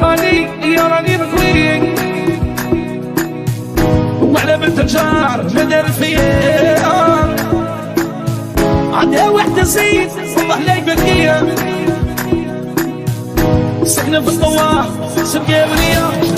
غالي يا راني مغوي وعلى بنت الجار ما دار فيا عندها وحدة زيد والله لا يبكيها ساكنة في الطوار سبقة وليا في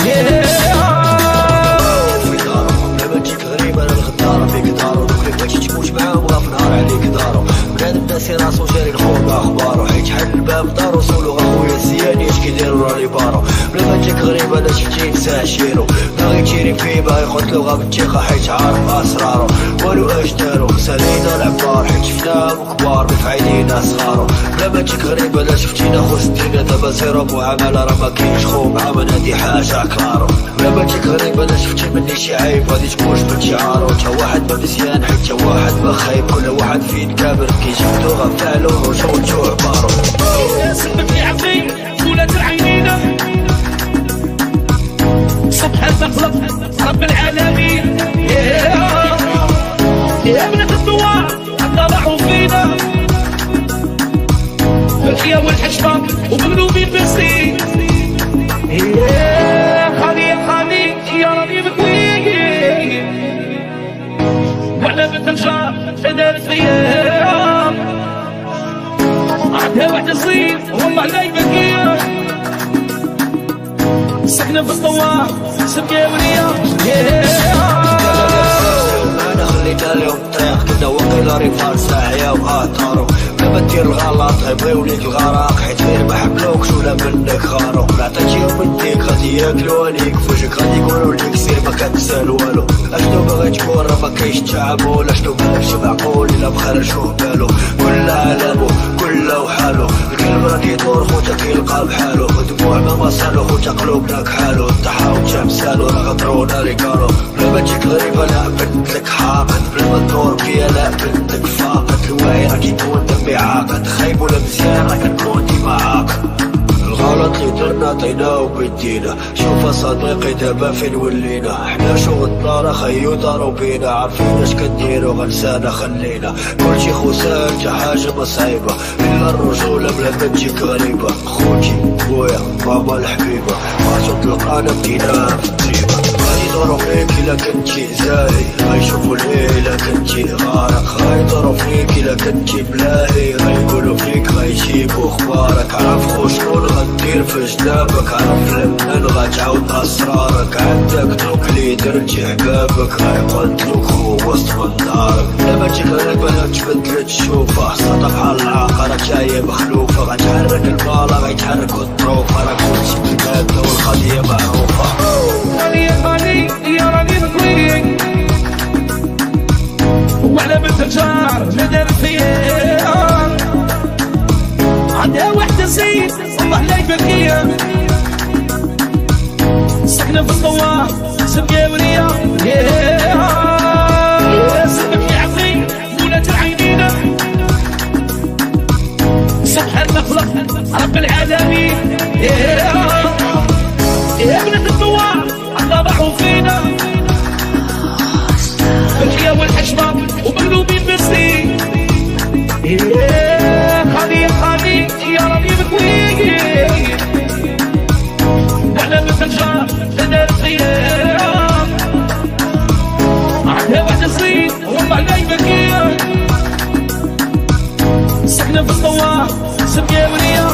دارهم لما تجيك غريبة انا الغدارة فيك دارو دوك اللي بغيتي تموت معاهم غا في نهار عليك دارو بنادم ناسي راسو جاري الخور باخبارو حيت حل الباب دارو سولو اخويا الزياني اش كيديرو راني بارو لما تجيك غريبة انا شفتي نساه شيرو باغي تيري فيه باغي يقتلو غا بالثقة حيت عارف اسرارو والو اش دارو سالينا العبار حيت شفناهم كبار في عينينا صغارو لما تجيك غريبة انا شفتينا خو ستينا دابا زيرو معاملة راه ما كاينش خو مع من هادي حاجة كلارو لما تجيك غريبة انا شفتي مني شي عيب غادي تكون جبت شعارو تا واحد ما مزيان حيت تا واحد ما خايب كل واحد فين كامل كيجبدو غفالو رجعو عبارو سبب لي عظيم ولات العينينا سبحان خلق رب العالمين يا بنت الدوار طلعوا فينا الحياة والحشمة ومغلوبين بالسين خالي يا راني مكوي وعلى بنت الجار دارت فيا عندها وحدة صغير والله لا يبكيها ساكنة في الطوار سبقة وليا انا خليتها لهم الطريق كنا وقيلا ريفال ساعية وغاطارو لما دير الغلط غيبغيو ليك الغراق حيت غير ما حملوكش ولا منك خارو لا عطيتيهم يديك غادي ياكلو عليك فوجك غادي يقولو ليك سير ما كتسال والو اشنو باغي تكون راه ما كاينش تعامل اشنو مالكش معقول الا مخرجوه بالو كل عالمو كله وحالو القلب راه كيدور خوتا كيلقى بحالو دموع ما مصالو خوتا قلوبنا كحالو الضحى وتمثالو راه غدرونا ريكارو لما تجيك غريبة لا بنتلك حاقد بلا ما تدور بيا لا بنتك فاقد الوعي راه كيكون دمي عاقد خايب ولا مزيان راه كنكون ديما عاقد الغلط اللي درنا عطيناه بيدينا شوف صديقي دابا فين ولينا حنا شغلنا راه خيو دارو بينا عارفين اش كنديرو غنسانا خلينا كلشي خوسان تا حاجة مصعيبة الا الرجولة بلا ما تجيك غريبة خوتي خويا ماما الحبيبة ما تطلقانا بدينا تقريبا غيدورو فيك الا كنتي زاهي غيشوفو ليه الا كنتي غارق غيدورو فيك الا كنتي بلاهي غيقولو فيك غيجيبو اخبارك عرف خو شنو غدير في جنابك عرف لمن غتعاود اسرارك عندك دوك لي درتي حبابك غيقتلوك خو وسط من دارك لما تجيك غريبة لا تبدلت تشوفه صدق بحال العاقة راه جاية مخلوفة غتحرك البالا غيتحركو الطروفة راه كلشي بالمادة والقضية معروفة خالي يا راني مكوي وعلى بنت الجار ما دارت فيا عندها وحدة زيد والله لا يبكيها ساكنة في الطوار سبقة وليا سبب لي عظيم ولات العينينا سبحان خلق رب العالمين يا بنت الدوار طلعوا فينا الحياة والحشمة ومغلوبين بالسين خالي يا راني مكوي وعلى بنت الجار دارت فيا عندها وحدة صغير والله لا يبكيها ساكنة في الطوار سبقة وليا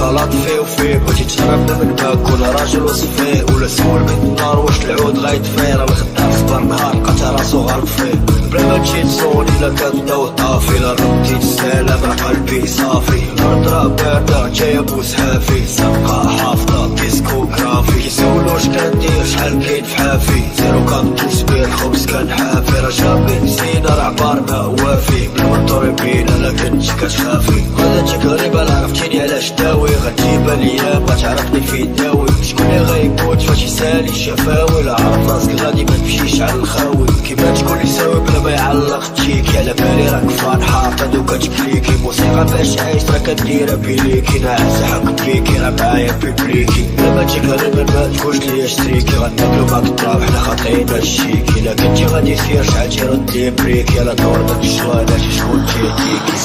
غلط فيه وفيه بغيتي تشربنا من باك ولا راجل وصفيه ولا سول بنت النار واش العود غيطفيه راه الخدام صبر نهار لقى راسو غارق فيه بلا ما تجي تسول الا كان ضو طافي لا رديت السلام راه قلبي صافي الارض راه باردة جاية بوسحافي سابقة حافظة ديسكوغرافي كيسولو واش كندير شحال كاين في حافي زيرو كنطوس بيه الخبز كان حافي راه جابين سنين راه عبارنا وافي بلا ما تضربينا لا كنتش كتخافي غادا تجيك غريبة لا عرفتيني علاش داوي غتجيبها ليا بغا تعرفني في الداوي شكون اللي غيموت فاش يسالي الشفاوي لا عارف راسك غادي ما تمشيش على الخاوي كيما تكون يساوي بلا ما يعلق تجيك على بالي راك فان حاطط تادو كتكليكي موسيقى باش عايش راه كديرها بليكي ناعس حق بيكي راه معايا بيبريكي لما تجيك غير ما تقولش ليا شريكي غناكلو معاك الطراب حنا خاطرين الشيكي لا كنتي غادي سير شحال تيرد لي بريكي على دور داك الشوالات شكون تيديكي